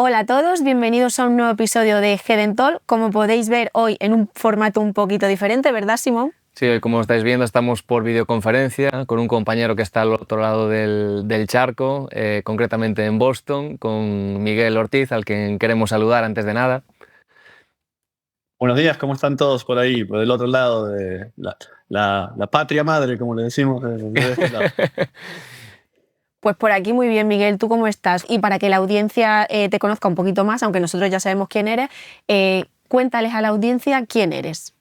Hola a todos, bienvenidos a un nuevo episodio de GEDENTOL. Como podéis ver hoy en un formato un poquito diferente, ¿verdad, Simón? Sí, como estáis viendo, estamos por videoconferencia con un compañero que está al otro lado del charco, concretamente en Boston, con Miguel Ortiz, al que queremos saludar antes de nada. Buenos días, ¿cómo están todos por ahí, por el otro lado de la patria madre, como le decimos de este lado? Pues por aquí muy bien, Miguel, ¿tú cómo estás? Y para que la audiencia te conozca un poquito más, aunque nosotros ya sabemos quién eres, cuéntales a la audiencia quién eres.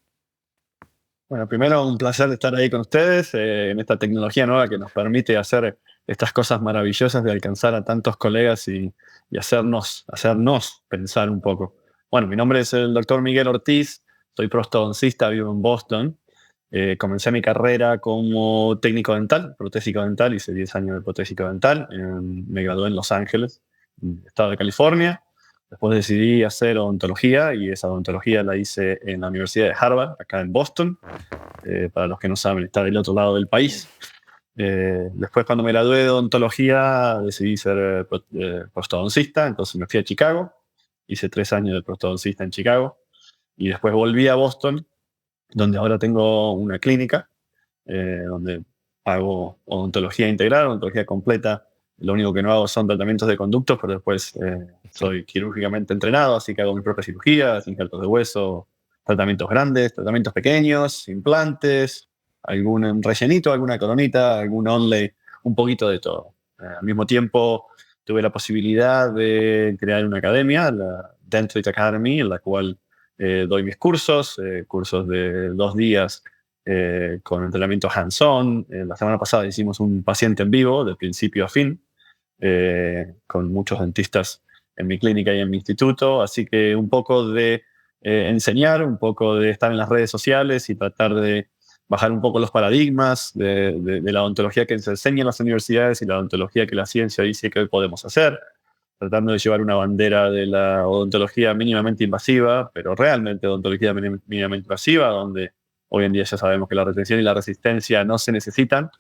Bueno, primero un placer estar ahí con ustedes en esta tecnología nueva que nos permite hacer estas cosas maravillosas de alcanzar a tantos colegas y hacernos pensar un poco. Bueno, mi nombre es el doctor Miguel Ortiz, soy prostodoncista, vivo en Boston. Comencé mi carrera como técnico dental, protésico dental, hice 10 años de protésico dental. Me gradué en Los Ángeles, en el estado de California. Después decidí hacer odontología y esa odontología la hice en la Universidad de Harvard, acá en Boston. Para los que no saben, está del otro lado del país. Después, cuando me gradué de odontología, decidí ser prostodoncista, entonces me fui a Chicago. Hice 3 años de prostodoncista en Chicago. Y después volví a Boston, donde ahora tengo una clínica, donde hago odontología integral, odontología completa. Lo único que no hago son tratamientos de conductos, pero después soy quirúrgicamente entrenado, así que hago mis propias cirugías, injertos de hueso, tratamientos grandes, tratamientos pequeños, implantes, algún rellenito, alguna coronita, algún onlay, un poquito de todo. Al mismo tiempo, tuve la posibilidad de crear una academia, la Dentist Academy, en la cual doy mis cursos, cursos de 2 días con entrenamiento hands-on. La semana pasada hicimos un paciente en vivo, de principio a fin, con muchos dentistas en mi clínica y en mi instituto. Así que un poco de enseñar, un poco de estar en las redes sociales y tratar de bajar un poco los paradigmas de la odontología que se enseña en las universidades y la odontología que la ciencia dice que hoy podemos hacer, tratando de llevar una bandera de la odontología mínimamente invasiva, pero realmente odontología mínimamente invasiva, donde hoy en día ya sabemos que la retención y la resistencia no se necesitan,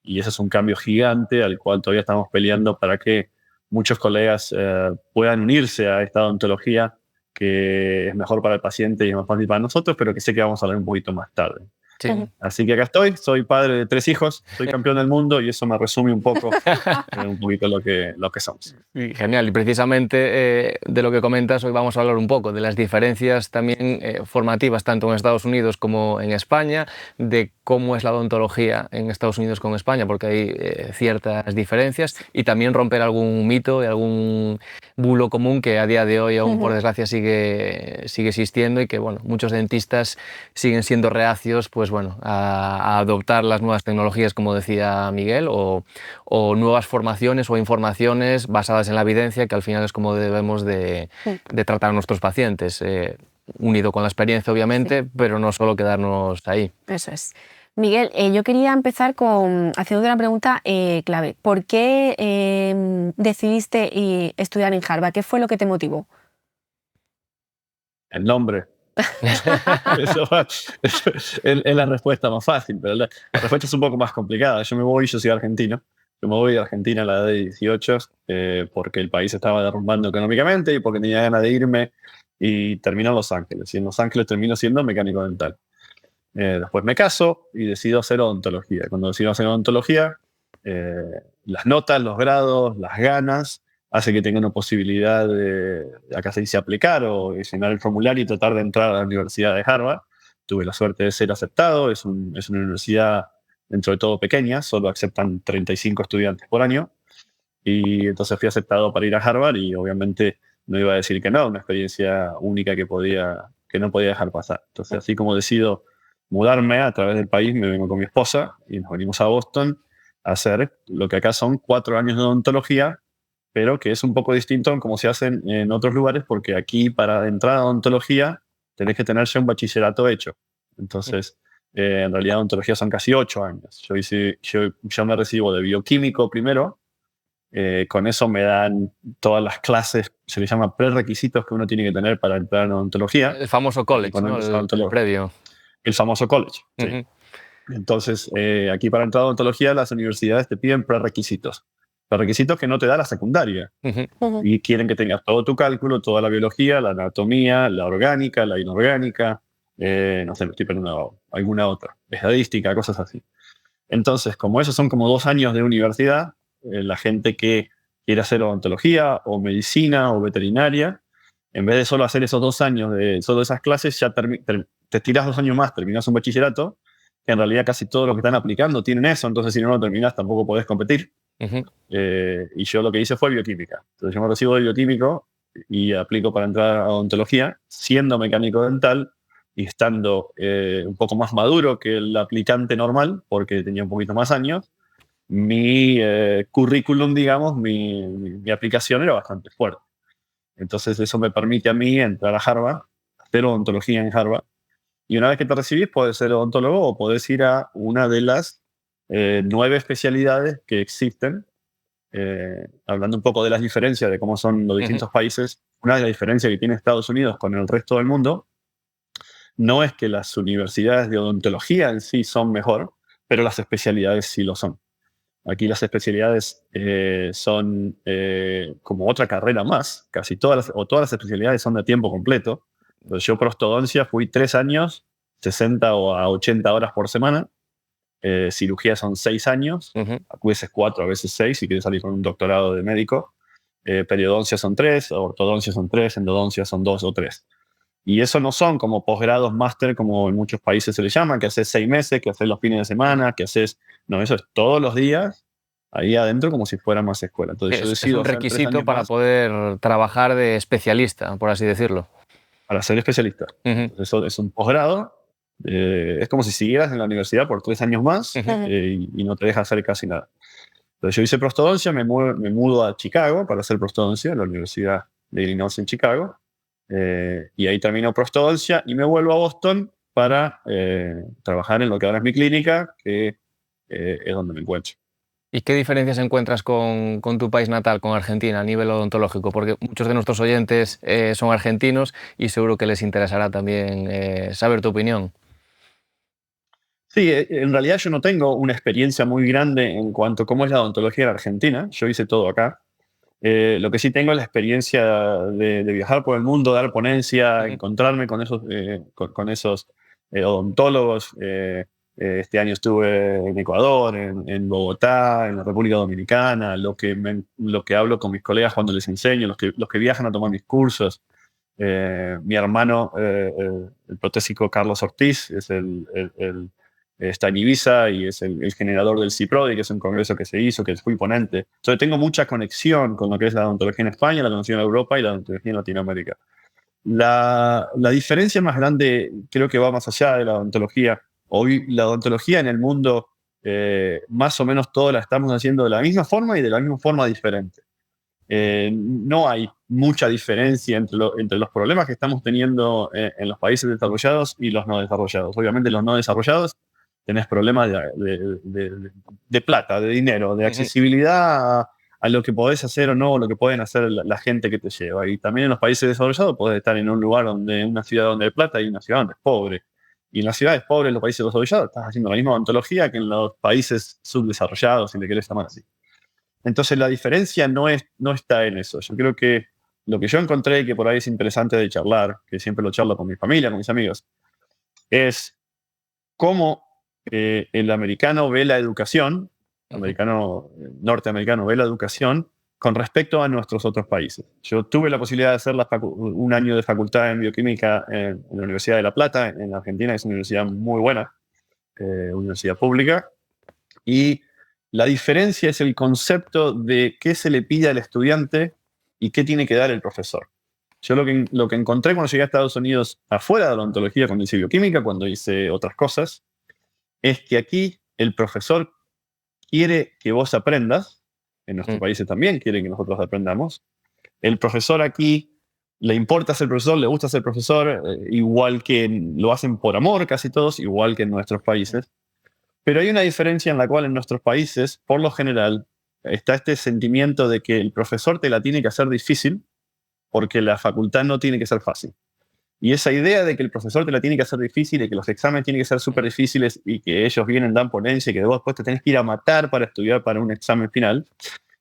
y ese es un cambio gigante al cual todavía estamos peleando para que muchos colegas puedan unirse a esta odontología que es mejor para el paciente y es más fácil para nosotros, pero que sé que vamos a hablar un poquito más tarde. Sí. Así que acá estoy, soy padre de 3 hijos, soy campeón del mundo y eso me resume un poco un poquito lo que somos. Genial, y precisamente de lo que comentas, hoy vamos a hablar un poco de las diferencias también formativas tanto en Estados Unidos como en España, de cómo es la odontología en Estados Unidos con España, porque hay ciertas diferencias, y también romper algún mito y algún bulo común que a día de hoy aún por desgracia sigue existiendo, y que bueno, muchos dentistas siguen siendo reacios pues bueno, a adoptar las nuevas tecnologías, como decía Miguel, o nuevas formaciones o informaciones basadas en la evidencia, que al final es como debemos de tratar a nuestros pacientes, unido con la experiencia obviamente, pero no solo quedarnos ahí. Eso es. Miguel, yo quería empezar haciendo una pregunta clave. ¿Por qué decidiste estudiar en Harvard? ¿Qué fue lo que te motivó? El nombre. Es la respuesta más fácil, pero la respuesta es un poco más complicada. Yo soy argentino. Yo me voy de Argentina a la edad de 18 porque el país estaba derrumbando económicamente y porque tenía ganas de irme, y terminé en Los Ángeles. Y en Los Ángeles termino siendo mecánico dental. Después me caso y decido hacer odontología. Cuando decido hacer odontología, las notas, los grados, las ganas, hace que tenga una posibilidad de, acá se dice aplicar o llenar el formulario y tratar de entrar a la Universidad de Harvard. Tuve la suerte de ser aceptado. Es una universidad dentro de todo pequeña, solo aceptan 35 estudiantes por año. Y entonces fui aceptado para ir a Harvard y obviamente no iba a decir que no, una experiencia única que no podía dejar pasar. Entonces, así como decido mudarme a través del país, me vengo con mi esposa y nos venimos a Boston a hacer lo que acá son 4 años de odontología, pero que es un poco distinto en cómo se hacen en otros lugares, porque aquí para entrar a odontología tenés que tener ya un bachillerato hecho. Entonces, en realidad odontología son casi 8 años. Yo me recibo de bioquímico primero. Con eso me dan todas las clases, se le llama prerequisitos que uno tiene que tener para entrar en odontología. El famoso college, ¿no? El previo. El famoso college, sí. Entonces, aquí para entrar a odontología las universidades te piden prerequisitos. requisitos que no te da la secundaria. Y quieren que tengas todo tu cálculo, toda la biología, la anatomía, la orgánica, la inorgánica, no sé, me estoy perdiendo alguna otra, estadística, cosas así. Entonces, como esos son como 2 años de universidad, la gente que quiere hacer odontología o medicina o veterinaria, en vez de solo hacer esos 2 años de solo esas clases, ya te tiras 2 años más, terminas un bachillerato, que en realidad casi todos los que están aplicando tienen eso, entonces si no lo terminas tampoco podés competir. Y yo lo que hice fue bioquímica. Entonces yo me recibo de bioquímico y aplico para entrar a odontología, siendo mecánico dental y estando un poco más maduro que el aplicante normal, porque tenía un poquito más años. Mi currículum, digamos, mi aplicación era bastante fuerte. Entonces eso me permite a mí entrar a Harvard, hacer odontología en Harvard. Y una vez que te recibís, puedes ser odontólogo o puedes ir a una de las 9 especialidades que existen. Hablando un poco de las diferencias de cómo son los distintos países, una de las diferencias que tiene Estados Unidos con el resto del mundo no es que las universidades de odontología en sí son mejor, pero las especialidades sí lo son. Aquí las especialidades son como otra carrera más. Casi todas las especialidades son de tiempo completo. Entonces yo prostodoncia fui 3 años, 60 o a 80 horas por semana. Cirugía son 6 años, a veces 4, a veces 6, si quieres salir con un doctorado de médico. Periodoncia son 3, ortodoncia son 3, endodoncia son 2 o 3. Y eso no son como posgrados, máster, como en muchos países se le llama, que haces 6 meses, que haces los fines de semana, que haces... No, eso es todos los días, ahí adentro, como si fuera más escuela. Entonces, yo decido es un requisito para poder trabajar de especialista, por así decirlo. Para ser especialista. Eso es un posgrado. Es como si siguieras en la universidad por 3 años más y no te deja hacer casi nada. Entonces yo hice prostodoncia, me mudo a Chicago para hacer prostodoncia en la Universidad de Illinois en Chicago. Y ahí termino prostodoncia y me vuelvo a Boston para trabajar en lo que ahora es mi clínica, que es donde me encuentro. ¿Y qué diferencias encuentras con tu país natal, con Argentina, a nivel odontológico? Porque muchos de nuestros oyentes son argentinos y seguro que les interesará también saber tu opinión. Sí, en realidad yo no tengo una experiencia muy grande en cuanto a cómo es la odontología en Argentina. Yo hice todo acá. Lo que sí tengo es la experiencia de viajar por el mundo, dar ponencia, encontrarme con esos odontólogos. Este año estuve en Ecuador, en Bogotá, en la República Dominicana, lo que hablo con mis colegas cuando les enseño, los que viajan a tomar mis cursos. Mi hermano, el protésico Carlos Ortiz, está en Ibiza y es el generador del CIPRODI, que es un congreso que se hizo, que fui ponente. Entonces tengo mucha conexión con lo que es la odontología en España, la odontología en Europa y la odontología en Latinoamérica. La diferencia más grande creo que va más allá de la odontología. Hoy la odontología en el mundo, más o menos todos la estamos haciendo de la misma forma y de la misma forma diferente. No hay mucha diferencia entre los problemas que estamos teniendo en los países desarrollados y los no desarrollados. Obviamente los no desarrollados tenés problemas de plata, de dinero, de accesibilidad a lo que podés hacer o no, o lo que pueden hacer la gente que te lleva. Y también en los países desarrollados podés estar en un lugar en una ciudad donde hay plata y una ciudad donde es pobre. Y en las ciudades pobres, en los países desarrollados, estás haciendo la misma odontología que en los países subdesarrollados, si le querés llamar así. Entonces la diferencia no está en eso. Yo creo que lo que yo encontré, que por ahí es interesante de charlar, que siempre lo charlo con mi familia, con mis amigos, es cómo el americano ve la educación, norteamericano ve la educación con respecto a nuestros otros países. Yo tuve la posibilidad de hacer un año de facultad en bioquímica en la Universidad de La Plata, en Argentina. Es una universidad muy buena, universidad pública, y la diferencia es el concepto de qué se le pide al estudiante y qué tiene que dar el profesor. Yo lo que encontré cuando llegué a Estados Unidos, afuera de la odontología, cuando hice bioquímica, cuando hice otras cosas, es que aquí el profesor quiere que vos aprendas, en nuestros países también quiere que nosotros aprendamos. El profesor aquí le importa ser profesor, le gusta ser profesor, igual que lo hacen por amor casi todos, igual que en nuestros países. Pero hay una diferencia en la cual en nuestros países, por lo general, está este sentimiento de que el profesor te la tiene que hacer difícil porque la facultad no tiene que ser fácil. Y esa idea de que el profesor te la tiene que hacer difícil y que los exámenes tienen que ser súper difíciles y que ellos vienen, dan ponencia y que vos después te tenés que ir a matar para estudiar para un examen final,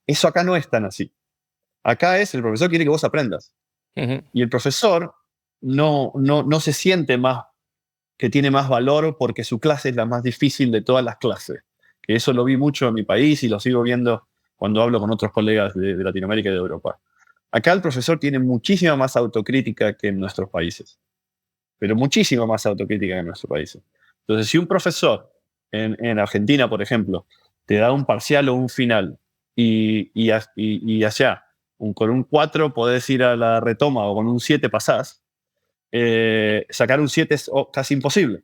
Eso acá no es tan así. Acá el profesor quiere que vos aprendas. Y el profesor no se siente más que tiene más valor porque su clase es la más difícil de todas las clases. Que eso lo vi mucho en mi país y lo sigo viendo cuando hablo con otros colegas de Latinoamérica y de Europa. Acá el profesor tiene muchísima más autocrítica que en nuestros países, pero muchísimo más autocrítica que en nuestros países. Entonces, si un profesor en Argentina, por ejemplo, te da un parcial o un final y allá con un 4 podés ir a la retoma o con un 7 pasás, sacar un 7 es casi imposible.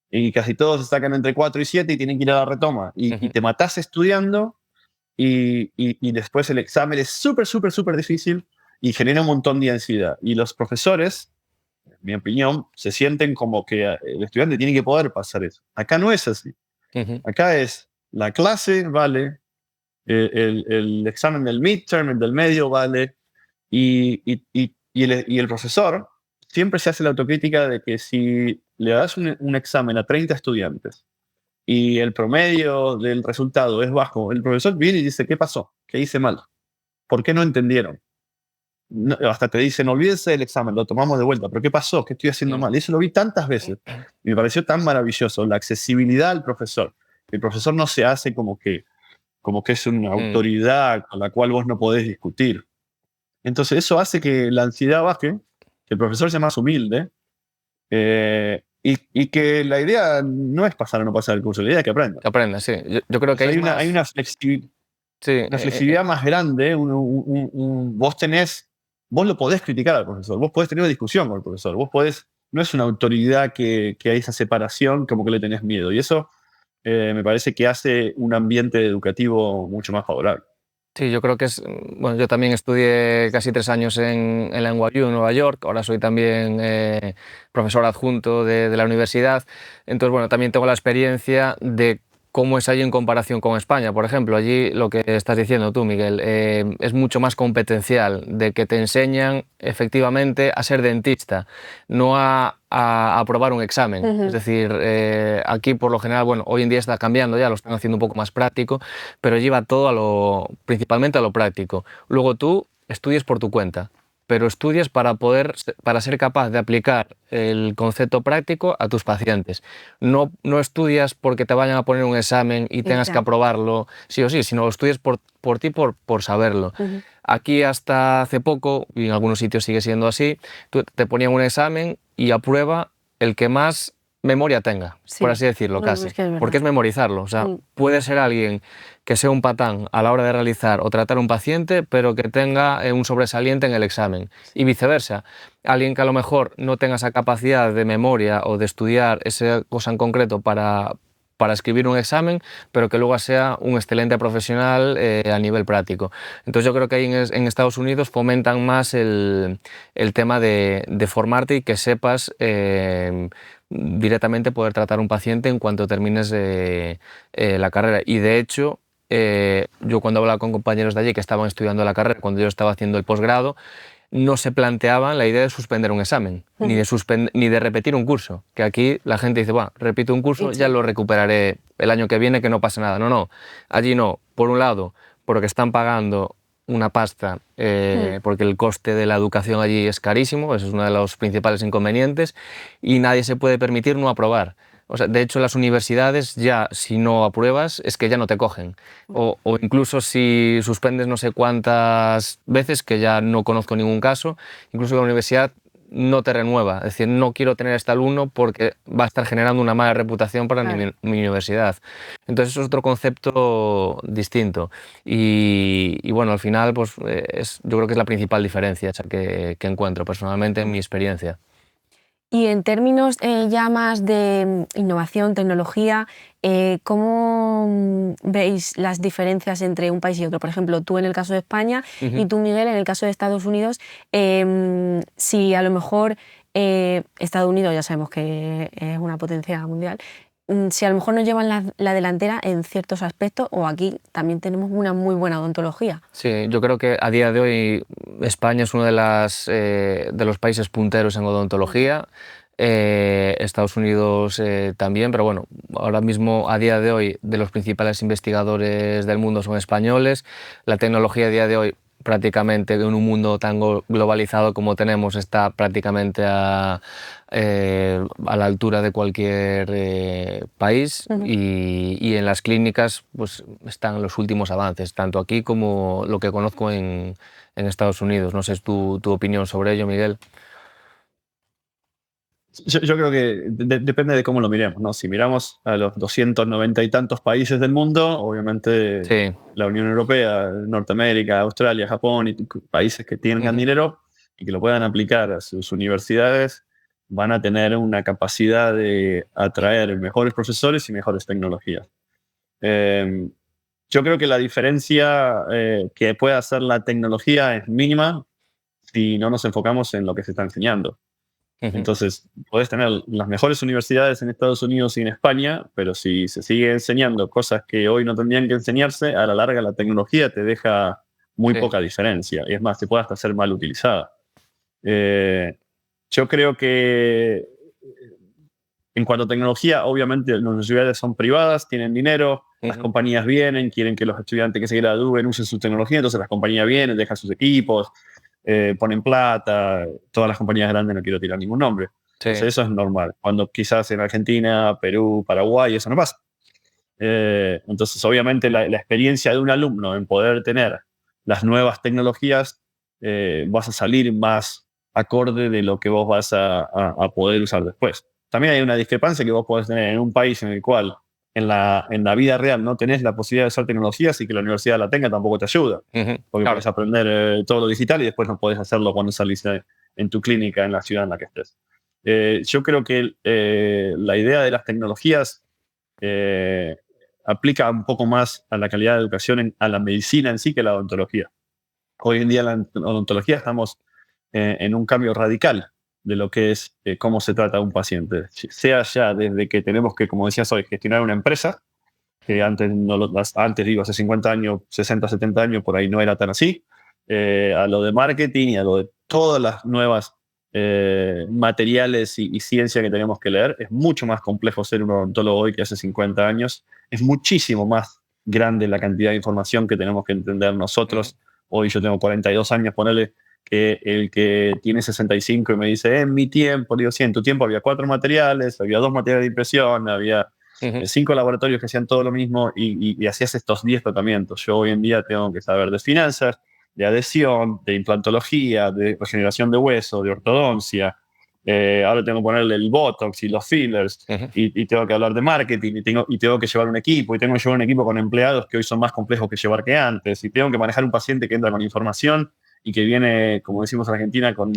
Y casi todos se sacan entre 4 y 7 y tienen que ir a la retoma. Y te matás estudiando y después el examen es súper, súper, súper difícil y genera un montón de ansiedad. Y los profesores, en mi opinión, se sienten como que el estudiante tiene que poder pasar eso. Acá no es así. Acá es la clase, vale, el examen del midterm, el del medio, vale, y el profesor siempre se hace la autocrítica de que si le das un examen a 30 estudiantes y el promedio del resultado es bajo, el profesor viene y dice, ¿qué pasó? ¿Qué hice mal? ¿Por qué no entendieron? No, hasta te dicen, olvídense del examen, lo tomamos de vuelta, pero ¿qué pasó? ¿Qué estoy haciendo mal? Y eso lo vi tantas veces. Y me pareció tan maravilloso, la accesibilidad al profesor. El profesor no se hace como que es una autoridad con la cual vos no podés discutir. Entonces eso hace que la ansiedad baje, que el profesor sea más humilde, y que la idea no es pasar o no pasar el curso, la idea es que aprenda. Que aprenda, sí. Yo creo que O sea, más... hay una Sí, flexibilidad más grande. Vos lo podés criticar al profesor, vos podés tener una discusión con el profesor, no es una autoridad que hay esa separación como que le tenés miedo. Y eso me parece que hace un ambiente educativo mucho más favorable. Sí, yo creo que es... Bueno, yo también estudié casi 3 años en la NYU en Nueva York, ahora soy también profesor adjunto de la universidad, entonces, bueno, también tengo la experiencia de cómo es allí en comparación con España. Por ejemplo, allí lo que estás diciendo tú, Miguel, es mucho más competencial, de que te enseñan efectivamente a ser dentista, no a aprobar un examen. Es decir, aquí por lo general, bueno, hoy en día está cambiando ya, lo están haciendo un poco más práctico, pero lleva todo principalmente a lo práctico. Luego tú estudias por tu cuenta, pero estudias para ser capaz de aplicar el concepto práctico a tus pacientes. No estudias porque te vayan a poner un examen y tengas que aprobarlo sí o sí, sino lo estudias por ti, por saberlo. Aquí hasta hace poco, y en algunos sitios sigue siendo así, te ponían un examen y aprueba el que más memoria tenga, por así decirlo, casi. Porque es memorizarlo. O sea, puede ser alguien que sea un patán a la hora de realizar o tratar un paciente, pero que tenga un sobresaliente en el examen. Y viceversa. Alguien que a lo mejor no tenga esa capacidad de memoria o de estudiar esa cosa en concreto para escribir un examen, pero que luego sea un excelente profesional a nivel práctico. Entonces yo creo que ahí en Estados Unidos fomentan más el tema de formarte y que sepas directamente poder tratar un paciente en cuanto termines la carrera. Y de hecho, yo cuando hablaba con compañeros de allí que estaban estudiando la carrera, cuando yo estaba haciendo el posgrado, no se planteaban la idea de suspender un examen, ni de repetir un curso, que aquí la gente dice, bueno, repito un curso, ya lo recuperaré el año que viene, que no pasa nada. No, allí no. Por un lado, porque están pagando una pasta, porque el coste de la educación allí es carísimo, ese es uno de los principales inconvenientes, y nadie se puede permitir no aprobar. O sea, de hecho, las universidades ya, si no apruebas, es que ya no te cogen. O incluso si suspendes no sé cuántas veces, que ya no conozco ningún caso, incluso la universidad no te renueva. Es decir, no quiero tener a este alumno porque va a estar generando una mala reputación para mi universidad. Entonces, eso es otro concepto distinto. Y bueno, al final, pues yo creo que es la principal diferencia que encuentro personalmente en mi experiencia. Y en términos ya más de innovación, tecnología, ¿cómo veis las diferencias entre un país y otro? Por ejemplo, tú en el caso de España y tú, Miguel, en el caso de Estados Unidos, si a lo mejor Estados Unidos ya sabemos que es una potencia mundial, si a lo mejor nos llevan la delantera en ciertos aspectos, o aquí también tenemos una muy buena odontología. Sí, yo creo que a día de hoy España es uno de los países punteros en odontología. Estados Unidos también, pero bueno, ahora mismo, a día de hoy, de los principales investigadores del mundo son españoles. La tecnología a día de hoy, prácticamente en un mundo tan globalizado como tenemos, está prácticamente a la altura de cualquier país, y en las clínicas pues están los últimos avances, tanto aquí como lo que conozco en Estados Unidos. No sé, es tu opinión sobre ello, Miguel. Yo creo que depende de cómo lo miremos, ¿no? Si miramos a los 290 y tantos países del mundo, obviamente Sí. la Unión Europea, Norteamérica, Australia, Japón, y países que tengan dinero y que lo puedan aplicar a sus universidades, van a tener una capacidad de atraer mejores profesores y mejores tecnologías. Eh, yo creo que la diferencia que puede hacer la tecnología es mínima si no nos enfocamos en lo que se está enseñando. Entonces, puedes tener las mejores universidades en Estados Unidos y en España, pero si se sigue enseñando cosas que hoy no tendrían que enseñarse, a la larga la tecnología te deja muy Sí. poca diferencia. Y es más, te puede hasta ser mal utilizada. Yo creo que en cuanto a tecnología, obviamente las universidades son privadas, tienen dinero, las compañías vienen, quieren que los estudiantes que se gradúen usen su tecnología, entonces las compañías vienen, dejan sus equipos, ponen plata, todas las compañías grandes, no quiero tirar ningún nombre. Sí. Entonces eso es normal. Cuando quizás en Argentina, Perú, Paraguay, eso no pasa. Entonces obviamente la experiencia de un alumno en poder tener las nuevas tecnologías, vas a salir más acorde de lo que vos vas a poder usar después. También hay una discrepancia que vos podés tener en un país en el cual en la vida real no tenés la posibilidad de usar tecnologías y que la universidad la tenga tampoco te ayuda. Porque Claro. puedes aprender todo lo digital y después no podés hacerlo cuando salís en tu clínica, en la ciudad en la que estés. Yo creo que la idea de las tecnologías aplica un poco más a la calidad de educación, a la medicina en sí, que a la odontología. Hoy en día en la odontología estamos en un cambio radical de lo que es cómo se trata a un paciente. Sea ya desde que tenemos que, como decías hoy, gestionar una empresa, que antes, antes digo, hace 50 años, 60, 70 años, por ahí no era tan así, a lo de marketing y a lo de todas las nuevas materiales y ciencia que tenemos que leer. Es mucho más complejo ser un odontólogo hoy que hace 50 años. Es muchísimo más grande la cantidad de información que tenemos que entender nosotros. Hoy yo tengo 42 años, ponerle que el que tiene 65 y me dice, en mi tiempo, digo, sí, en tu tiempo había 4 materiales, había 2 materiales de impresión, había 5 laboratorios que hacían todo lo mismo y hacías estos 10 tratamientos. Yo hoy en día tengo que saber de finanzas, de adhesión, de implantología, de regeneración de hueso, de ortodoncia. Ahora tengo que ponerle el botox y los fillers y tengo que hablar de marketing y tengo que llevar un equipo y tengo que llevar un equipo con empleados que hoy son más complejos que llevar que antes y tengo que manejar un paciente que entra con información y que viene, como decimos en Argentina, con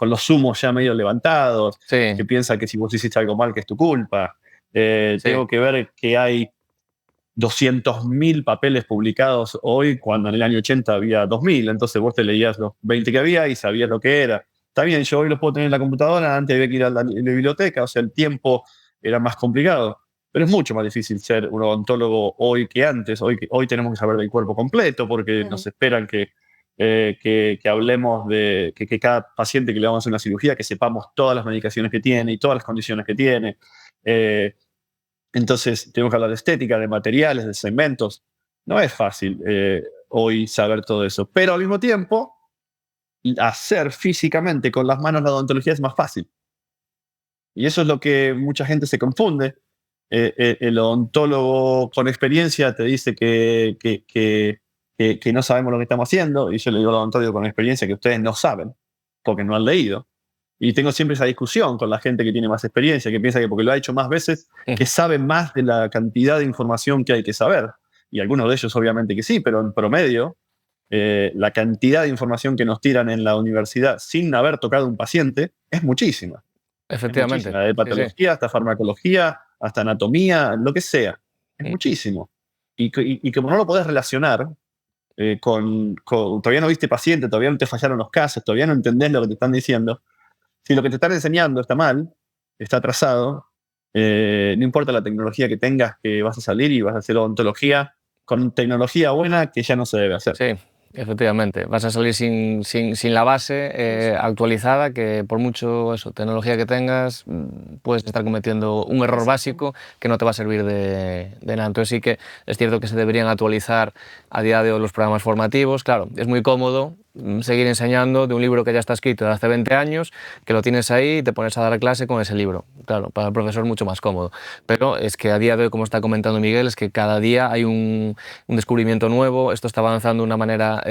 los humos ya medio levantados, Sí. que piensa que si vos hiciste algo mal que es tu culpa. Sí. Tengo que ver que hay 200.000 papeles publicados hoy, cuando en el año 80 había 2.000. Entonces vos te leías los 20 que había y sabías lo que era. Está bien, yo hoy los puedo tener en la computadora, antes había que ir a la biblioteca, o sea, el tiempo era más complicado. Pero es mucho más difícil ser un odontólogo hoy que antes. Hoy tenemos que saber del cuerpo completo porque nos esperan que hablemos de que cada paciente que le vamos a hacer una cirugía, que sepamos todas las medicaciones que tiene y todas las condiciones que tiene. Entonces, tenemos que hablar de estética, de materiales, de segmentos. No es fácil hoy saber todo eso, pero al mismo tiempo, hacer físicamente con las manos la odontología es más fácil. Y eso es lo que mucha gente se confunde. El odontólogo con experiencia te dice que no sabemos lo que estamos haciendo, y yo le digo al odontólogo con experiencia que ustedes no saben, porque no han leído. Y tengo siempre esa discusión con la gente que tiene más experiencia, que piensa que porque lo ha hecho más veces, que sabe más de la cantidad de información que hay que saber. Y algunos de ellos obviamente que sí, pero en promedio, la cantidad de información que nos tiran en la universidad sin haber tocado un paciente es muchísima. Efectivamente. Es muchísima, de patología hasta farmacología, hasta anatomía, lo que sea. Es muchísimo. Y como no lo podés relacionar todavía no viste paciente, todavía no te fallaron los casos, todavía no entendés lo que te están diciendo. Si lo que te están enseñando está mal, está atrasado, no importa la tecnología que tengas, que vas a salir y vas a hacer odontología con tecnología buena que ya no se debe hacer. Sí. Efectivamente, vas a salir sin la base actualizada, que por mucho tecnología que tengas, puedes estar cometiendo un error básico que no te va a servir de nada. Entonces sí que es cierto que se deberían actualizar a día de hoy los programas formativos. Claro, es muy cómodo seguir enseñando de un libro que ya está escrito de hace 20 años, que lo tienes ahí y te pones a dar clase con ese libro. Claro, para el profesor mucho más cómodo. Pero es que a día de hoy, como está comentando Miguel, es que cada día hay un descubrimiento nuevo, esto está avanzando de una manera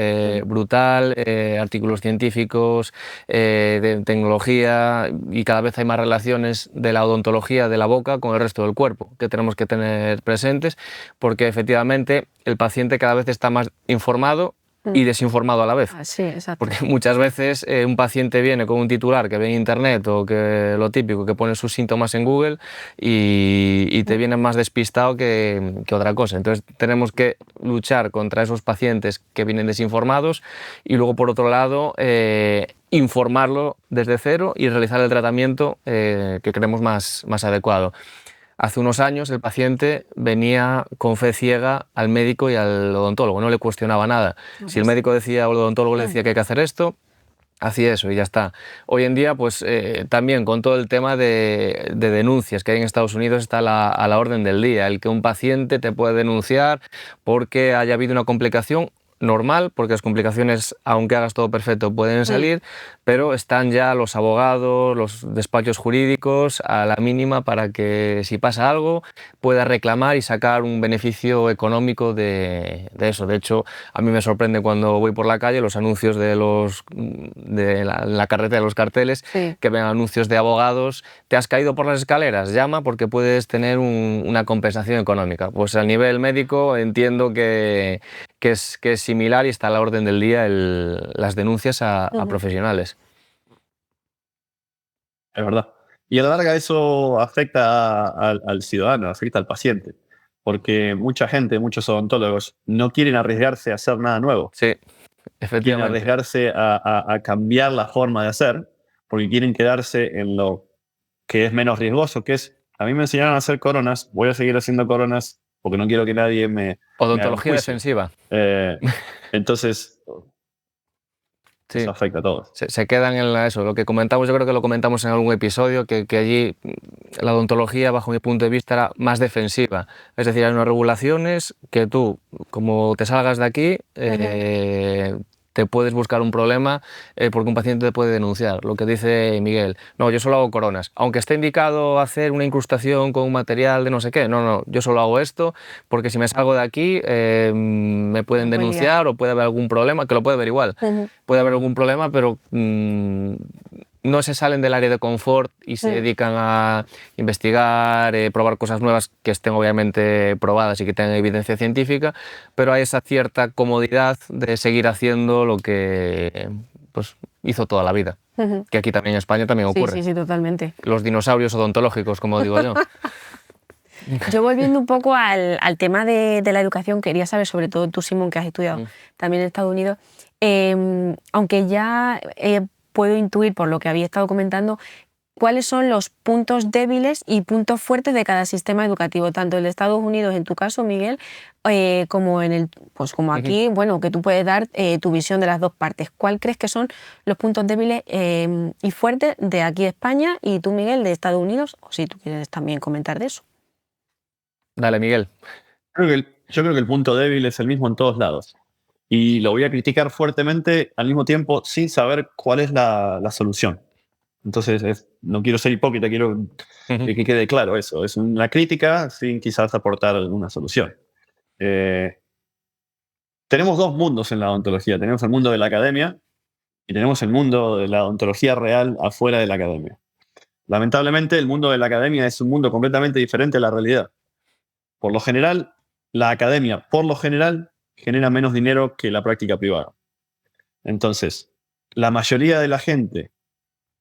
brutal, artículos científicos, de tecnología, y cada vez hay más relaciones de la odontología de la boca con el resto del cuerpo que tenemos que tener presentes, porque efectivamente el paciente cada vez está más informado y desinformado a la vez. Sí, exacto. Porque muchas veces un paciente viene con un titular que ve en internet, o que lo típico, que pone sus síntomas en Google, y te viene más despistado que otra cosa. Entonces tenemos que luchar contra esos pacientes que vienen desinformados, y luego por otro lado informarlo desde cero y realizar el tratamiento que creemos más adecuado. Hace unos años el paciente venía con fe ciega al médico y al odontólogo, no le cuestionaba nada. Si el médico decía o el odontólogo le decía que hay que hacer esto, hacía eso y ya está. Hoy en día, pues también con todo el tema de denuncias que hay en Estados Unidos, está a la orden del día el que un paciente te puede denunciar porque haya habido una complicación normal, porque las complicaciones, aunque hagas todo perfecto, pueden salir, pero están ya los abogados, los despachos jurídicos a la mínima para que, si pasa algo, pueda reclamar y sacar un beneficio económico de eso. De hecho, a mí me sorprende cuando voy por la calle los anuncios de la carretera, los carteles, que ven anuncios de abogados: te has caído por las escaleras, llama porque puedes tener una compensación económica. Pues a nivel médico entiendo que es similar, y está a la orden del día las denuncias a profesionales. Es verdad. Y a la larga eso afecta al ciudadano, afecta al paciente. Porque mucha gente, muchos odontólogos, no quieren arriesgarse a hacer nada nuevo. Sí, Quieren efectivamente. arriesgarse a cambiar la forma de hacer, porque quieren quedarse en lo que es menos riesgoso, que es: a mí me enseñaron a hacer coronas, voy a seguir haciendo coronas porque no quiero que nadie me haga un Odontología juicio. defensiva. Entonces, Sí. eso afecta a todos. Se quedan en eso, lo que comentamos, yo creo que lo comentamos en algún episodio, que allí la odontología, bajo mi punto de vista, era más defensiva. Es decir, hay unas regulaciones que tú, como te salgas de aquí, te puedes buscar un problema, porque un paciente te puede denunciar. Lo que dice Miguel: no, yo solo hago coronas, aunque esté indicado hacer una incrustación con un material de no sé qué, no, yo solo hago esto, porque si me salgo de aquí me pueden denunciar, o puede haber algún problema, que lo puede haber igual. Puede haber algún problema, pero no se salen del área de confort y se dedican a investigar, probar cosas nuevas que estén obviamente probadas y que tengan evidencia científica, pero hay esa cierta comodidad de seguir haciendo lo que pues hizo toda la vida. Que aquí también en España también ocurre. Sí, totalmente. Los dinosaurios odontológicos, como digo yo. Yo, volviendo un poco al tema de la educación, quería saber, sobre todo tú, Simón, que has estudiado también en Estados Unidos, aunque ya puedo intuir por lo que había estado comentando, cuáles son los puntos débiles y puntos fuertes de cada sistema educativo, tanto el de Estados Unidos, en tu caso, Miguel, como como aquí, bueno, que tú puedes dar tu visión de las dos partes. ¿Cuál crees que son los puntos débiles y fuertes de aquí de España, y tú, Miguel, de Estados Unidos? O si tú quieres también comentar de eso. Dale, Miguel. Yo creo que el punto débil es el mismo en todos lados. Y lo voy a criticar fuertemente al mismo tiempo, sin saber cuál es la solución. Entonces, no quiero ser hipócrita, quiero que quede claro eso. Es una crítica sin quizás aportar alguna solución. Tenemos dos mundos en la odontología. Tenemos el mundo de la academia y tenemos el mundo de la odontología real afuera de la academia. Lamentablemente, el mundo de la academia es un mundo completamente diferente a la realidad. Por lo general, la academia, genera menos dinero que la práctica privada. Entonces, la mayoría de la gente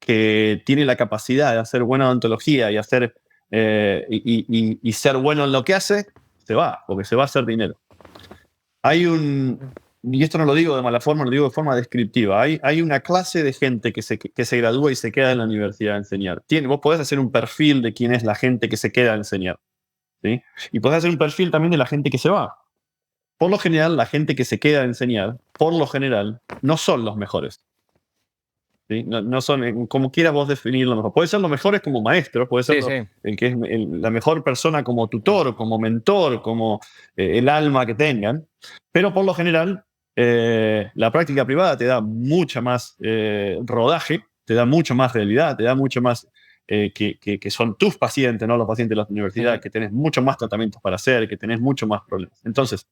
que tiene la capacidad de hacer buena odontología y hacer y ser bueno en lo que hace, se va, porque se va a hacer dinero. Y esto no lo digo de mala forma, lo digo de forma descriptiva. Hay una clase de gente que se gradúa y se queda en la universidad a enseñar. Vos podés hacer un perfil de quién es la gente que se queda a enseñar, ¿sí? Y podés hacer un perfil también de la gente que se va. por lo general, la gente que se queda a enseñar, por lo general, no son los mejores. ¿Sí? No son, como quieras vos definirlo mejor. Puede ser los mejores como maestro, puede ser el que es la mejor persona como tutor, como mentor, como el alma que tengan, pero por lo general la práctica privada te da mucha más rodaje, te da mucho más realidad, te da mucho más que son tus pacientes, no los pacientes de la universidad, que tenés mucho más tratamientos para hacer, que tenés mucho más problemas. Entonces,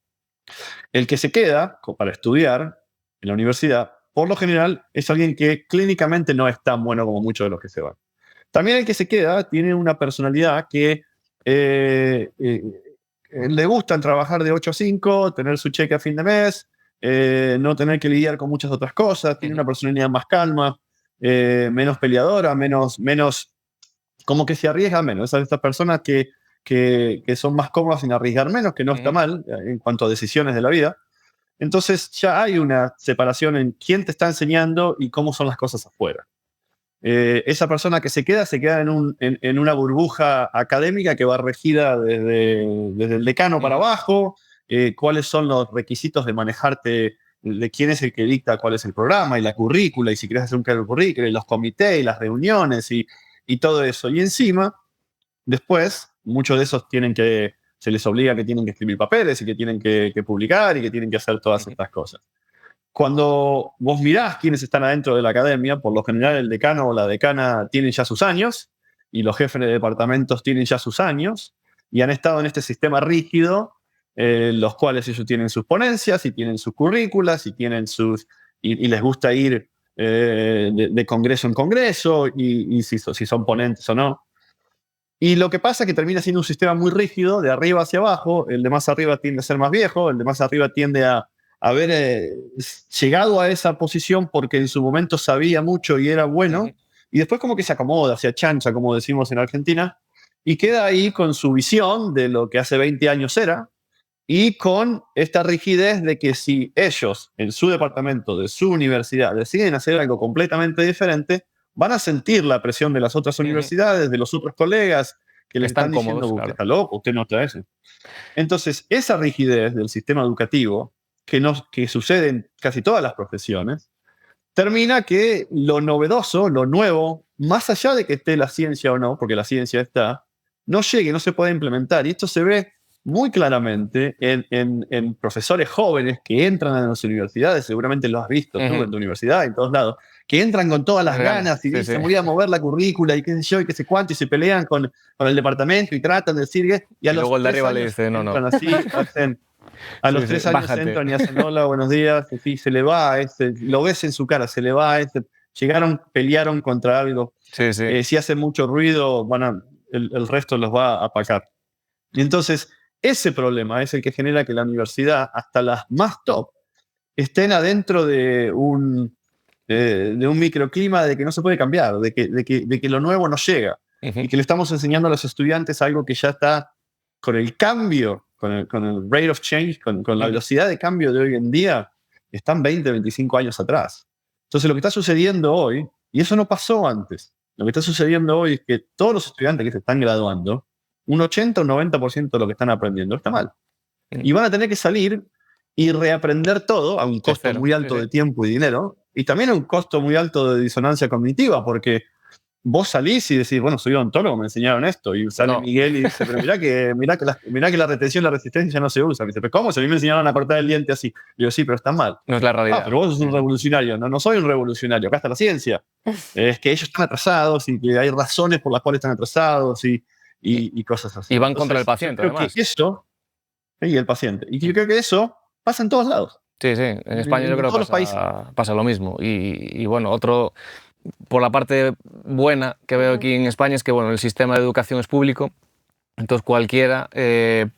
el que se queda para estudiar en la universidad, por lo general, es alguien que clínicamente no es tan bueno como muchos de los que se van. También el que se queda tiene una personalidad que le gusta trabajar de 8 a 5, tener su cheque a fin de mes, no tener que lidiar con muchas otras cosas, tiene una personalidad más calma, menos peleadora, menos como que se arriesga menos. Estas personas que son más cómodas en arriesgar menos, que no está mal en cuanto a decisiones de la vida. Entonces ya hay una separación en quién te está enseñando y cómo son las cosas afuera. Esa persona que se queda en una burbuja académica que va regida desde el decano para abajo, cuáles son los requisitos de manejarte, de quién es el que dicta cuál es el programa y la currícula, y si quieres hacer un currícula, y los comités y las reuniones y todo eso. Y encima, después, muchos de esos se les obliga que tienen que escribir papeles y que tienen que publicar y que tienen que hacer todas estas cosas. Cuando vos mirás quiénes están adentro de la academia, por lo general el decano o la decana tienen ya sus años y los jefes de departamentos tienen ya sus años y han estado en este sistema rígido, los cuales ellos tienen sus ponencias y tienen sus currículas y tienen y les gusta ir de congreso en congreso y si son ponentes o no. Y lo que pasa es que termina siendo un sistema muy rígido, de arriba hacia abajo. El de más arriba tiende a ser más viejo, el de más arriba tiende a haber llegado a esa posición porque en su momento sabía mucho y era bueno, y después como que se acomoda, se achancha, como decimos en Argentina, y queda ahí con su visión de lo que hace 20 años era, y con esta rigidez de que si ellos, en su departamento, de su universidad, deciden hacer algo completamente diferente, van a sentir la presión de las otras universidades, de los otros colegas, que le están diciendo, usted está loco, usted no está ese. Entonces, esa rigidez del sistema educativo, que sucede en casi todas las profesiones, termina que lo novedoso, lo nuevo, más allá de que esté la ciencia o no, porque la ciencia está, no llegue, no se puede implementar. Y esto se ve muy claramente en profesores jóvenes que entran a las universidades, seguramente lo has visto tú en tu universidad, en todos lados, que entran con todas las ganas y dicen, voy a mover la currícula y qué sé yo, y qué sé cuánto, y se pelean con el departamento y tratan de decir, y a los luego el de 3 arriba años le dice, no. así, a los 3 años bájate. entran y hacen hola, buenos días, y se le va, lo ves en su cara, se le va, pelearon contra algo. Si hacen mucho ruido, el resto los va a apacar. Y entonces, ese problema es el que genera que la universidad, hasta las más top, estén adentro de un microclima de que no se puede cambiar, de que lo nuevo no llega, y que le estamos enseñando a los estudiantes algo que ya está con el cambio, con el rate of change, con la velocidad de cambio de hoy en día, están 20, 25 años atrás. Entonces lo que está sucediendo hoy, y eso no pasó antes, lo que está sucediendo hoy es que todos los estudiantes que se están graduando, un 80 o un 90% de lo que están aprendiendo está mal. Y van a tener que salir y reaprender todo a un costo muy alto de tiempo y dinero, y también a un costo muy alto de disonancia cognitiva, porque vos salís y decís, bueno, soy odontólogo, me enseñaron esto, y sale Miguel y dice, pero mirá que la retención y la resistencia ya no se usa. Me dice, pero ¿cómo? Si a mí me enseñaron a cortar el diente así. Le digo, sí, pero está mal. No es la realidad. Pero vos sos un revolucionario. No soy un revolucionario, acá está la ciencia. Es que ellos están atrasados y que hay razones por las cuales están atrasados y cosas así. Y van contra el paciente, creo además. Que eso, y el paciente. Y yo creo que eso pasa en todos lados. Sí, en España yo creo que pasa lo mismo. Y bueno, por la parte buena que veo aquí en España es que bueno, el sistema de educación es público, entonces cualquiera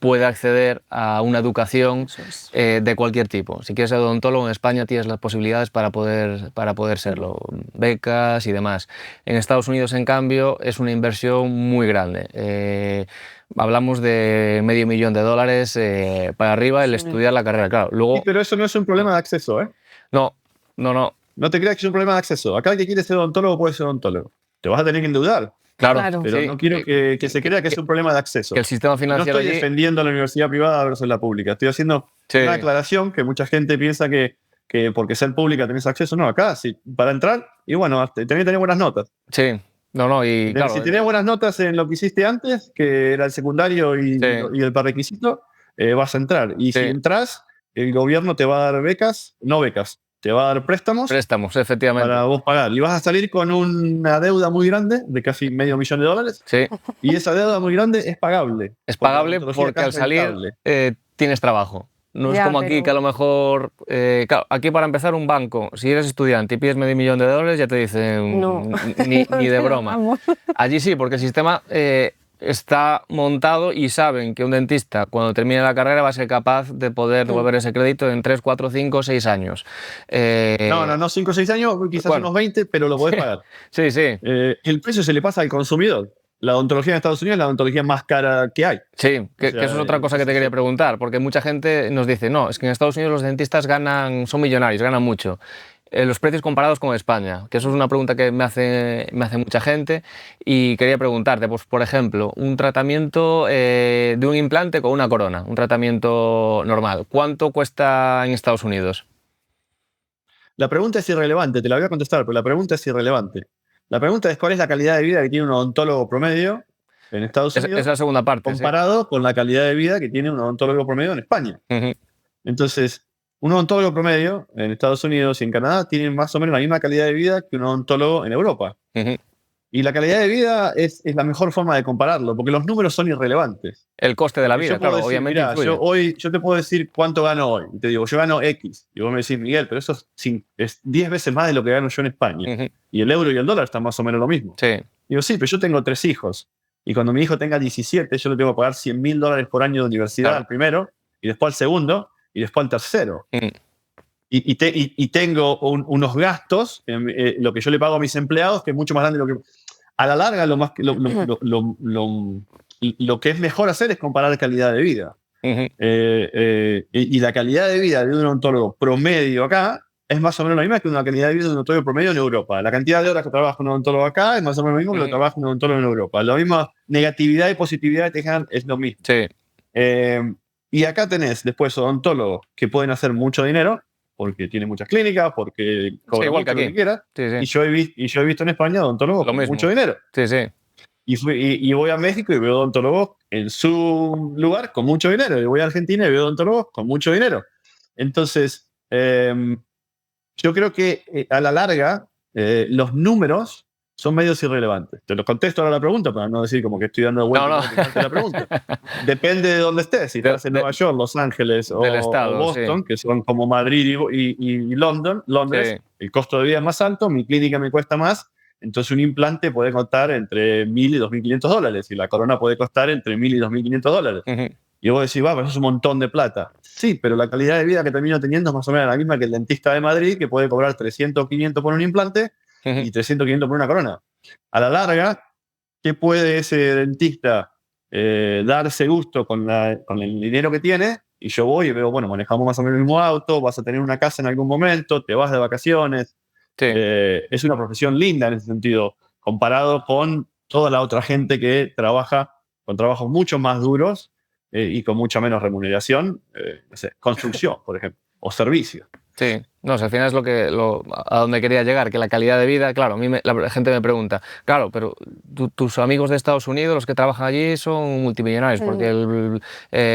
puede acceder a una educación de cualquier tipo. Si quieres ser odontólogo en España tienes las posibilidades para poder serlo, becas y demás. En Estados Unidos, en cambio, es una inversión muy grande. Hablamos de $500,000 para arriba el estudiar la carrera. Claro, luego, sí, pero eso no es un problema de acceso, ¿eh? No. No te creas que es un problema de acceso. Acá el que quiere ser odontólogo puede ser odontólogo. Te vas a tener que endeudar. Claro. Pero no quiero que se crea que es un problema de acceso. Que el sistema financiero no estoy defendiendo a la universidad privada versus la pública. Estoy haciendo Sí. Una aclaración que mucha gente piensa que porque ser pública tenés acceso. No, acá, para entrar, y bueno, tenés que tener buenas notas. Sí, no, y claro. Si tenés buenas notas en lo que hiciste antes, que era el secundario y el prerequisito, vas a entrar. Y si entras, el gobierno te va a dar becas, no becas, te va a dar préstamos. Préstamos, efectivamente. Para vos pagar. Y vas a salir con una deuda muy grande, de casi $500,000. Sí. Y esa deuda muy grande es pagable. Es pagable porque al salir tienes trabajo. No es como aquí, que a lo mejor... claro, aquí para empezar un banco, si eres estudiante y pides $500,000, ya te dicen no. ni de broma. Allí sí, porque el sistema está montado y saben que un dentista cuando termine la carrera va a ser capaz de poder devolver ese crédito en 3, 4, 5, 6 años. No 5 o 6 años, quizás unos 20, pero lo podés pagar. Sí. El precio se le pasa al consumidor. La odontología en Estados Unidos es la odontología más cara que hay. Sí, que eso es otra cosa que te quería preguntar, porque mucha gente nos dice, no, es que en Estados Unidos los dentistas son millonarios, ganan mucho. Los precios comparados con España, que eso es una pregunta que me hace mucha gente, y quería preguntarte, pues por ejemplo, un tratamiento de un implante con una corona, un tratamiento normal, ¿cuánto cuesta en Estados Unidos? La pregunta es irrelevante, te la voy a contestar, pero la pregunta es irrelevante. La pregunta es cuál es la calidad de vida que tiene un odontólogo promedio en Estados Unidos. Es la segunda parte. Comparado con la calidad de vida que tiene un odontólogo promedio en España. Entonces, un odontólogo promedio en Estados Unidos y en Canadá tiene más o menos la misma calidad de vida que un odontólogo en Europa. Y la calidad de vida es la mejor forma de compararlo, porque los números son irrelevantes. El coste de la vida, claro, decir, obviamente influye. Yo te puedo decir cuánto gano hoy. Y te digo, yo gano X. Y vos me decís, Miguel, pero eso es 10 veces más de lo que gano yo en España. Y el euro y el dólar están más o menos lo mismo. Sí. Digo, sí, pero yo tengo 3 hijos. Y cuando mi hijo tenga 17, yo le tengo que pagar $100,000 por año de universidad al primero, y después al segundo, y después al tercero. Y tengo unos gastos, lo que yo le pago a mis empleados, que es mucho más grande de lo que... A la larga, lo que es mejor hacer es comparar calidad de vida. Y la calidad de vida de un odontólogo promedio acá es más o menos la misma que una calidad de vida de un odontólogo promedio en Europa. La cantidad de horas que trabaja un odontólogo acá es más o menos lo mismo que lo que trabaja un odontólogo en Europa. La misma negatividad y positividad que tengan es lo mismo. Sí. Y acá tenés después odontólogos que pueden hacer mucho dinero, porque tiene muchas clínicas, porque cobra igual mucho que aquí. lo que quiera. Sí. Y yo he visto en España odontólogos con mucho dinero. Sí. Y voy a México y veo odontólogos en su lugar con mucho dinero. Y voy a Argentina y veo odontólogos con mucho dinero. Entonces, yo creo que a la larga los números son medios irrelevantes. Te lo contesto ahora la pregunta para no decir como que estoy dando vueltas la pregunta. Depende de dónde estés. Si estás en Nueva York, Los Ángeles o Boston, que son como Madrid y Londres, el costo de vida es más alto, mi clínica me cuesta más. Entonces un implante puede costar entre $1,000 y $2,500 y la corona puede costar entre $1,000 y $2,500. Y vos decís, pero eso es un montón de plata. Sí, pero la calidad de vida que termino teniendo es más o menos la misma que el dentista de Madrid, que puede cobrar 300 o 500 por un implante y 300 o 500 por una corona. A la larga, ¿qué puede ese dentista darse gusto con el dinero que tiene? Y yo voy y veo, bueno, manejamos más o menos el mismo auto, vas a tener una casa en algún momento, te vas de vacaciones. Sí. Es una profesión linda en ese sentido, comparado con toda la otra gente que trabaja con trabajos mucho más duros y con mucha menos remuneración, no sé, construcción, por ejemplo, o servicios. Sí, no, al final es a donde quería llegar, que la calidad de vida, claro, a mí la gente me pregunta, claro, pero tus amigos de Estados Unidos, los que trabajan allí, son multimillonarios, porque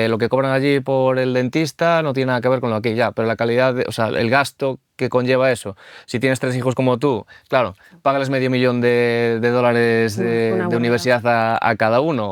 lo que cobran allí por el dentista no tiene nada que ver con lo aquí ya, pero la calidad, o sea, el gasto que conlleva eso. Si tienes 3 hijos como tú, claro, págales $500,000 de universidad a cada uno,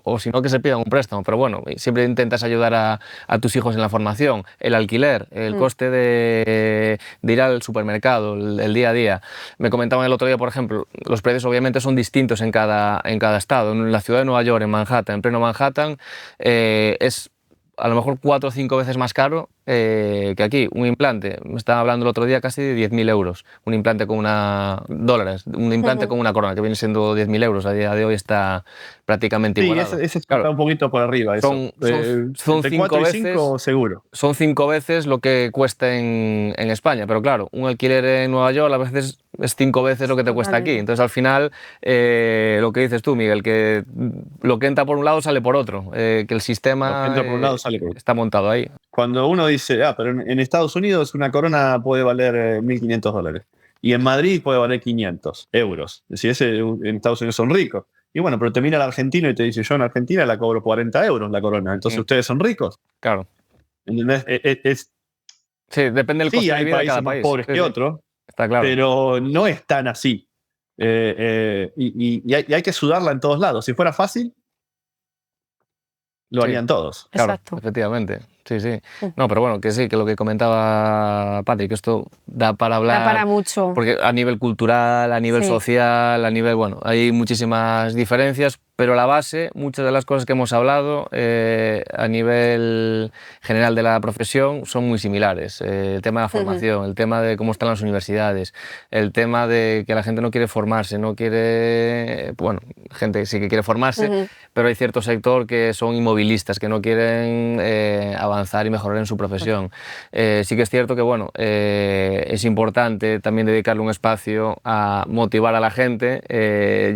o si no, que se pidan un préstamo. Pero bueno, siempre intentas ayudar a tus hijos en la formación, el alquiler, el coste de ir al supermercado, el día a día. Me comentaban el otro día, por ejemplo, los precios obviamente son distintos en cada estado. En la ciudad de Nueva York, en Manhattan, en pleno Manhattan, es a lo mejor 4 o 5 veces más caro que aquí. Un implante, me estaba hablando el otro día, casi de 10.000 euros. Un implante con $1,000, un implante con una corona, que viene siendo 10.000 euros. A día de hoy está prácticamente igualado. Sí, ese está un poquito por arriba. Son 5 veces, seguro. Son 5 veces lo que cuesta en España, pero claro, un alquiler en Nueva York a veces es 5 veces lo que te cuesta aquí. Entonces, al final, lo que dices tú, Miguel, que lo que entra por un lado sale por otro, que el sistema por un lado sale por otro. está montado ahí. cuando uno dice, pero en Estados Unidos una corona puede valer $1.500 y en Madrid puede valer 500 euros. Es decir, en Estados Unidos son ricos. Y bueno, pero te mira el argentino y te dice, yo en Argentina la cobro 40 euros la corona, entonces ustedes son ricos. Claro. ¿Entendés? Sí, depende del coste de hay vida de países cada más país. pobres que otros, está claro. pero no es tan así. Y hay que sudarla en todos lados. Si fuera fácil, lo harían todos. Claro, Exacto. efectivamente. Sí. No, pero bueno, que sí, que lo que comentaba Patrick, esto da para hablar. Da para mucho. Porque a nivel cultural, a nivel social, a nivel, bueno, hay muchísimas diferencias, pero la base, muchas de las cosas que hemos hablado a nivel general de la profesión son muy similares. El tema de la formación, el tema de cómo están las universidades, el tema de que la gente no quiere formarse, no quiere, bueno, gente sí que quiere formarse, pero hay cierto sector que son inmovilistas, que no quieren avanzar y mejorar en su profesión. Sí que es cierto que, bueno, es importante también dedicarle un espacio a motivar a la gente.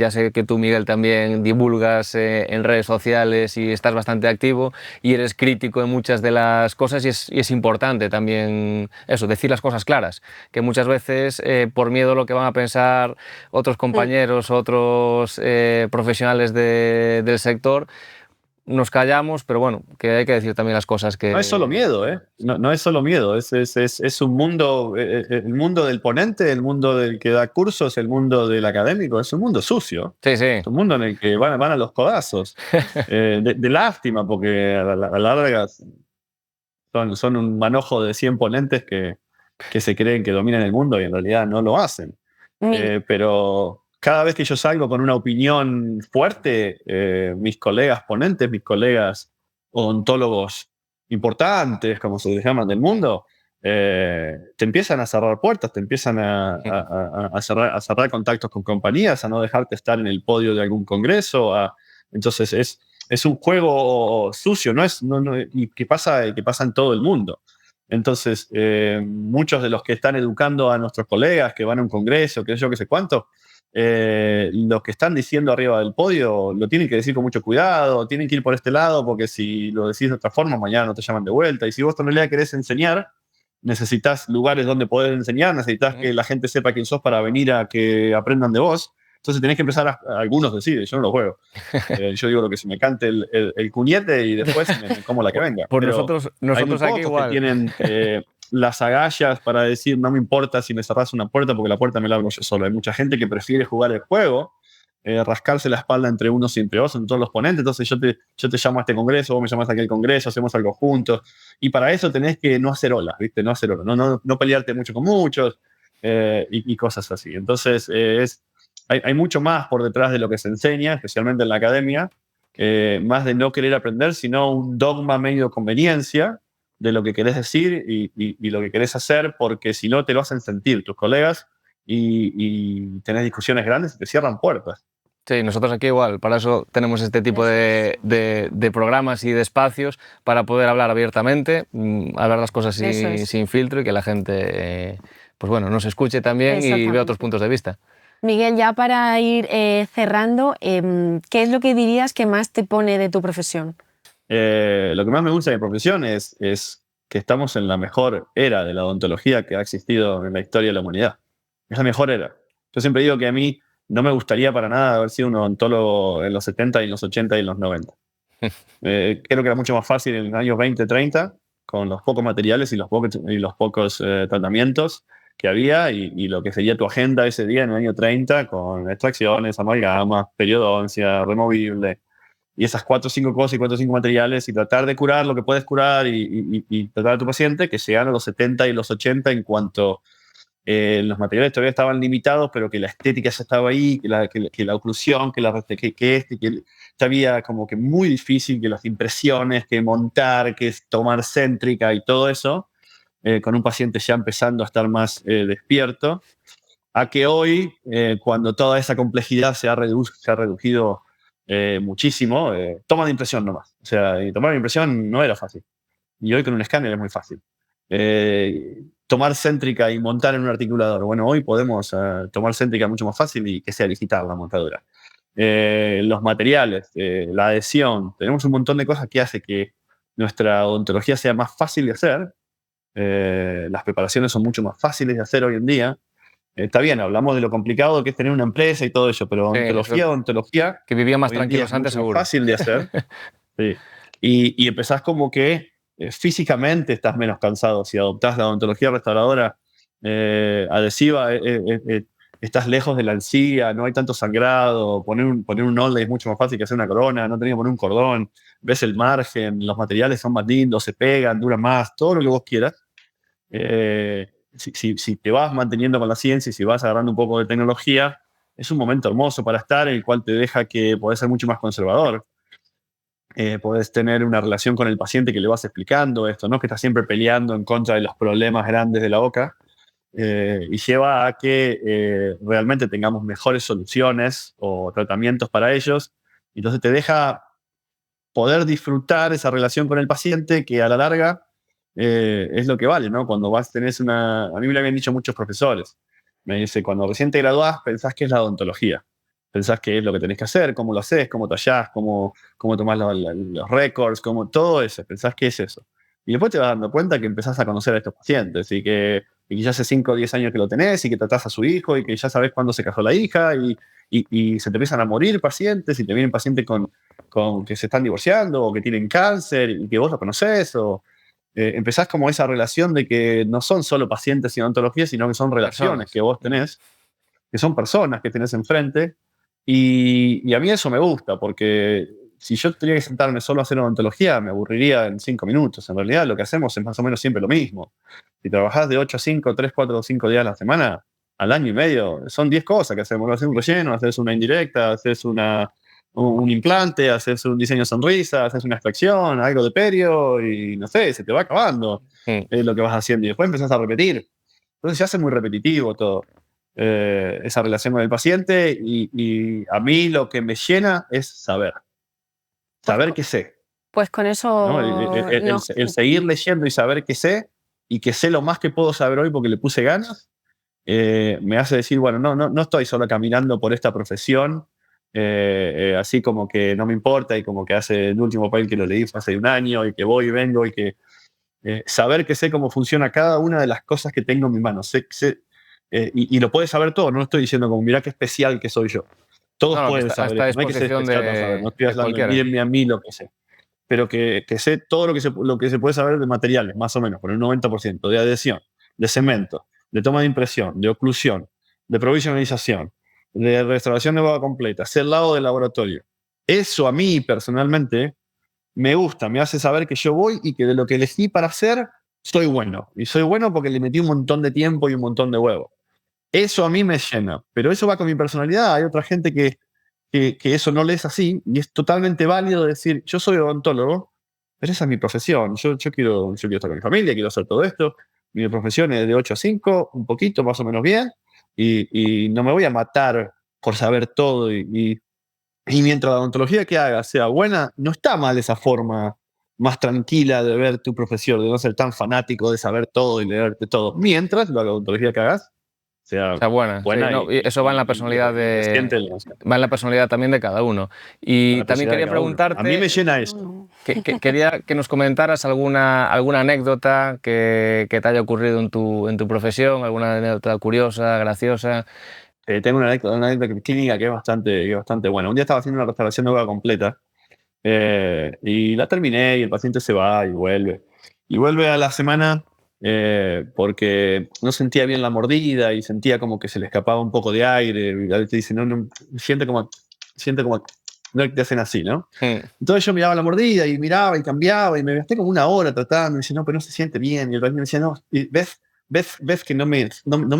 Ya sé que tú, Miguel, también divulgas en redes sociales y estás bastante activo y eres crítico en muchas de las cosas y es importante también eso, decir las cosas claras, que muchas veces por miedo a lo que van a pensar otros compañeros, otros profesionales del sector, nos callamos, pero bueno, que hay que decir también las cosas que... No es solo miedo, ¿eh? No es solo miedo, es un mundo, el mundo del ponente, el mundo del que da cursos, el mundo del académico, es un mundo sucio. Sí. Es un mundo en el que van a los codazos. De lástima, porque a la larga son un manojo de 100 ponentes que se creen que dominan el mundo y en realidad no lo hacen. Pero cada vez que yo salgo con una opinión fuerte, mis colegas ponentes, mis colegas odontólogos importantes, como se les llaman del mundo, te empiezan a cerrar puertas, te empiezan a cerrar contactos con compañías, a no dejarte estar en el podio de algún congreso. Entonces es un juego sucio, y que pasa en todo el mundo. Entonces, muchos de los que están educando a nuestros colegas que van a un congreso, qué sé cuánto, los que están diciendo arriba del podio lo tienen que decir con mucho cuidado, tienen que ir por este lado, porque si lo decís de otra forma, mañana no te llaman de vuelta. Y si vos en realidad querés enseñar, necesitas lugares donde poder enseñar, necesitas que la gente sepa quién sos para venir a que aprendan de vos. Entonces tenés que empezar algunos deciden, yo no lo juego. Yo digo lo que se me cante el cuñete y después me como la que venga. Por Pero nosotros hay muy aquí pocos igual. que tienen las agallas para decir, no me importa si me cerrás una puerta porque la puerta me la abro yo solo. Hay mucha gente que prefiere jugar el juego, rascarse la espalda entre unos y entre otros, en todos los ponentes. Entonces yo te llamo a este congreso, vos me llamás a aquel congreso, hacemos algo juntos. Y para eso tenés que no hacer olas, ¿viste? No hacer olas, no pelearte mucho con muchos y cosas así. Entonces hay mucho más por detrás de lo que se enseña, especialmente en la academia, más de no querer aprender, sino un dogma medio de conveniencia de lo que querés decir y lo que querés hacer, porque si no te lo hacen sentir tus colegas y tenés discusiones grandes y te cierran puertas. Sí, nosotros aquí igual, para eso tenemos este tipo de programas y de espacios para poder hablar abiertamente, hablar las cosas sin filtro y que la gente pues bueno, nos escuche también y vea otros puntos de vista. Miguel, ya para ir cerrando, ¿qué es lo que dirías que más te pone de tu profesión? Lo que más me gusta de mi profesión es que estamos en la mejor era de la odontología que ha existido en la historia de la humanidad. Es la mejor era. Yo siempre digo que a mí no me gustaría para nada haber sido un odontólogo en los 70 y en los 80 y en los 90. Creo que era mucho más fácil en los años 20, 30, con los pocos materiales y los pocos tratamientos que había y lo que sería tu agenda ese día en el año 30 con extracciones, amalgamas, periodoncia, removible y esas 4 o 5 cosas y 4 o 5 materiales y tratar de curar lo que puedes curar y tratar a tu paciente que llegan a los 70 y los 80 en cuanto los materiales todavía estaban limitados, pero que la estética ya estaba ahí, que la oclusión, que había como que muy difícil, que las impresiones, que montar, que tomar céntrica y todo eso, con un paciente ya empezando a estar más despierto, a que hoy, cuando toda esa complejidad se ha reducido muchísimo, toma de impresión nomás. O sea, y tomar de impresión no era fácil. Y hoy con un escáner es muy fácil. Tomar céntrica y montar en un articulador. Bueno, hoy podemos tomar céntrica mucho más fácil y que sea digital la montadura. Los materiales, la adhesión. Tenemos un montón de cosas que hace que nuestra odontología sea más fácil de hacer. Las preparaciones son mucho más fáciles de hacer hoy en día. Está bien, hablamos de lo complicado que es tener una empresa y todo eso, pero Sí, odontología, que vivían más hoy en día tranquilos es antes, mucho más seguro. fácil de hacer. Sí. Y empezás como que físicamente estás menos cansado. Si adoptás la odontología restauradora adhesiva, estás lejos de la encía, no hay tanto sangrado. Poner un onlay es mucho más fácil que hacer una corona, no tenés que poner un cordón. Ves el margen, los materiales son más lindos, se pegan, duran más, todo lo que vos quieras. Si te vas manteniendo con la ciencia y si vas agarrando un poco de tecnología, es un momento hermoso para estar, en el cual te deja que podés ser mucho más conservador. Podés tener una relación con el paciente que le vas explicando esto, no que estás siempre peleando en contra de los problemas grandes de la boca, y lleva a que realmente tengamos mejores soluciones o tratamientos para ellos. Entonces te deja poder disfrutar esa relación con el paciente que a la larga es lo que vale, ¿no? Cuando tenés una... A mí me lo habían dicho muchos profesores. Me dice, cuando recién te graduás, pensás que es la odontología. Pensás que es lo que tenés que hacer, cómo lo haces, cómo tallás, cómo tomás los récords, todo eso. Pensás que es eso. Y después te vas dando cuenta que empezás a conocer a estos pacientes y que ya hace 5 o 10 años que lo tenés y que tratás a su hijo y que ya sabés cuándo se casó la hija y se te empiezan a morir pacientes y te vienen pacientes con que se están divorciando o que tienen cáncer y que vos lo conocés, o empezás como esa relación de que no son solo pacientes y odontología, sino que son relaciones Personas. que vos tenés, que son personas que tenés enfrente, y a mí eso me gusta, porque si yo tenía que sentarme solo a hacer odontología, me aburriría en 5 minutos. En realidad lo que hacemos es más o menos siempre lo mismo. Si trabajás de 8 a 5, 3, 4 o 5 días a la semana, al año y medio, son 10 cosas que hacemos. Haces un relleno, haces una indirecta, haces un implante, haces un diseño de sonrisa, haces una extracción, algo de perio y no sé, se te va acabando Mm. lo que vas haciendo y después empezás a repetir. Entonces se hace muy repetitivo todo, esa relación con el paciente, y a mí lo que me llena es Pues, saber que sé, pues con ¿no? eso nos... El seguir leyendo y saber que sé, y que sé lo más que puedo saber hoy porque le puse ganas, me hace decir, bueno, no estoy solo caminando por esta profesión, así como que no me importa y como que hace el último papel que lo leí fue hace un año y que voy y vengo y que saber que sé cómo funciona cada una de las cosas que tengo en mi mano. Y lo puedes saber todo, no estoy diciendo como, mirá qué especial que soy yo. Todos No, no, que pueden está saber a esto, no hay que ser disposición especial para saber, no estoy de hablando de cualquiera. mírenme a mí lo que sé, pero que sé todo lo que se puede saber de materiales, más o menos, por el 90%, de adhesión, de cemento, de toma de impresión, de oclusión, de provisionalización, de restauración de boca completa, ser lado del laboratorio. Eso a mí personalmente me gusta, me hace saber que yo voy y que de lo que elegí para hacer, soy bueno. Y soy bueno porque le metí un montón de tiempo y un montón de huevo. Eso a mí me llena, pero eso va con mi personalidad. Hay otra gente que eso no le es así, y es totalmente válido decir, yo soy odontólogo, pero esa es mi profesión. Yo quiero estar con mi familia, quiero hacer todo esto. Mi profesión es de 8 a 5, un poquito más o menos bien, y no me voy a matar por saber todo. Y mientras la odontología que hagas sea buena, no está mal esa forma más tranquila de ver tu profesión, de no ser tan fanático de saber todo y leerte todo. Mientras la odontología que hagas O sea sea, buena, sí, buena no, y eso va en la personalidad y reciente. va en la personalidad también de cada uno. Y La también posibilidad de quería cada uno. A mí me preguntarte, llena eso. quería que nos comentaras alguna anécdota que te haya ocurrido en tu profesión, alguna anécdota curiosa, graciosa. Tengo una anécdota clínica que es bastante buena. Un día estaba haciendo una restauración de boca completa, y la terminé y el paciente se va y vuelve. Y vuelve a la semana porque no sentía bien la mordida y sentía como que se le escapaba un poco de aire. Y a veces te dice, no, siente como, no te hacen así, ¿no? Mm. Entonces yo miraba la mordida y miraba y cambiaba y me gasté como una hora tratando. Y dice, no, pero no se siente bien. Y el paciente me decía, no, y ves que no me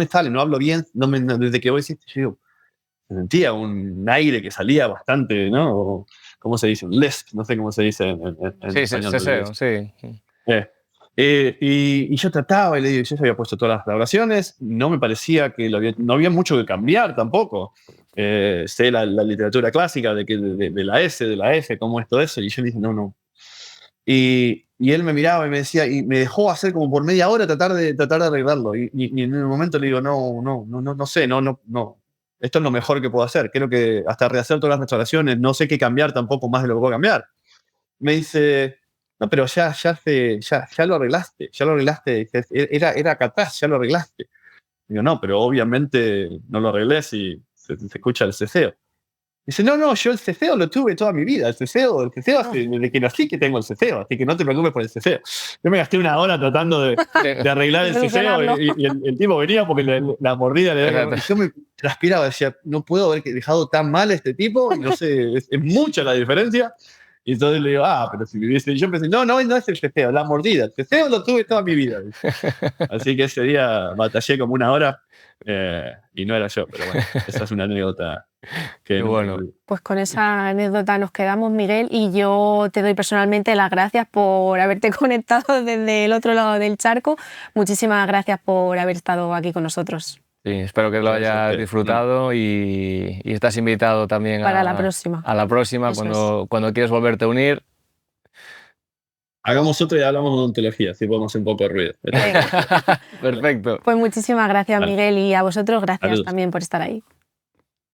sale, no hablo bien, desde que vos hiciste, yo digo, sentía un aire que salía bastante, ¿no? ¿Cómo se dice? Un lisp, no sé cómo se dice en Sí, español. seseo, sí. Eh, y yo trataba y le digo, yo había puesto todas las grabaciones, no me parecía que no había mucho que cambiar tampoco. Sé la literatura clásica de la S, de la F, cómo es todo eso, y yo le dije, no. Y él me miraba y me decía, y me dejó hacer como por media hora tratar de arreglarlo. Y en un momento le digo, no sé, no. Esto es lo mejor que puedo hacer. Creo que hasta rehacer todas las restauraciones, no sé qué cambiar tampoco más de lo que puedo cambiar. Me dice, no, pero ya lo arreglaste, era acá atrás, ya lo arreglaste. Digo, no, pero obviamente no lo arreglé si se escucha el ceseo. Dice, no, yo el ceseo lo tuve toda mi vida. El ceseo desde que nací que tengo el ceseo, así que no te preocupes por el ceseo. Yo me gasté una hora tratando de arreglar el ceseo y el tipo venía porque la mordida le daba. Y yo me transpiraba, decía, no puedo haber dejado tan mal a este tipo, y no sé, es mucha la diferencia. Y entonces le digo, pero si viviese. Yo pensé, no es el ceseo, la mordida. El ceseo lo tuve toda mi vida. Así que ese día batallé como una hora y no era yo, pero bueno, esa es una anécdota. Qué bueno. Pues con esa anécdota nos quedamos, Miguel, y yo te doy personalmente las gracias por haberte conectado desde el otro lado del charco. Muchísimas gracias por haber estado aquí con nosotros. Sí, espero que lo hayas disfrutado y estás invitado también para la próxima. A la próxima, cuando quieras volverte a unir. Hagamos otro y hablamos de odontología, así podemos hacer un poco de ruido. Perfecto. Pues muchísimas gracias, Miguel, y a vosotros gracias también por estar ahí.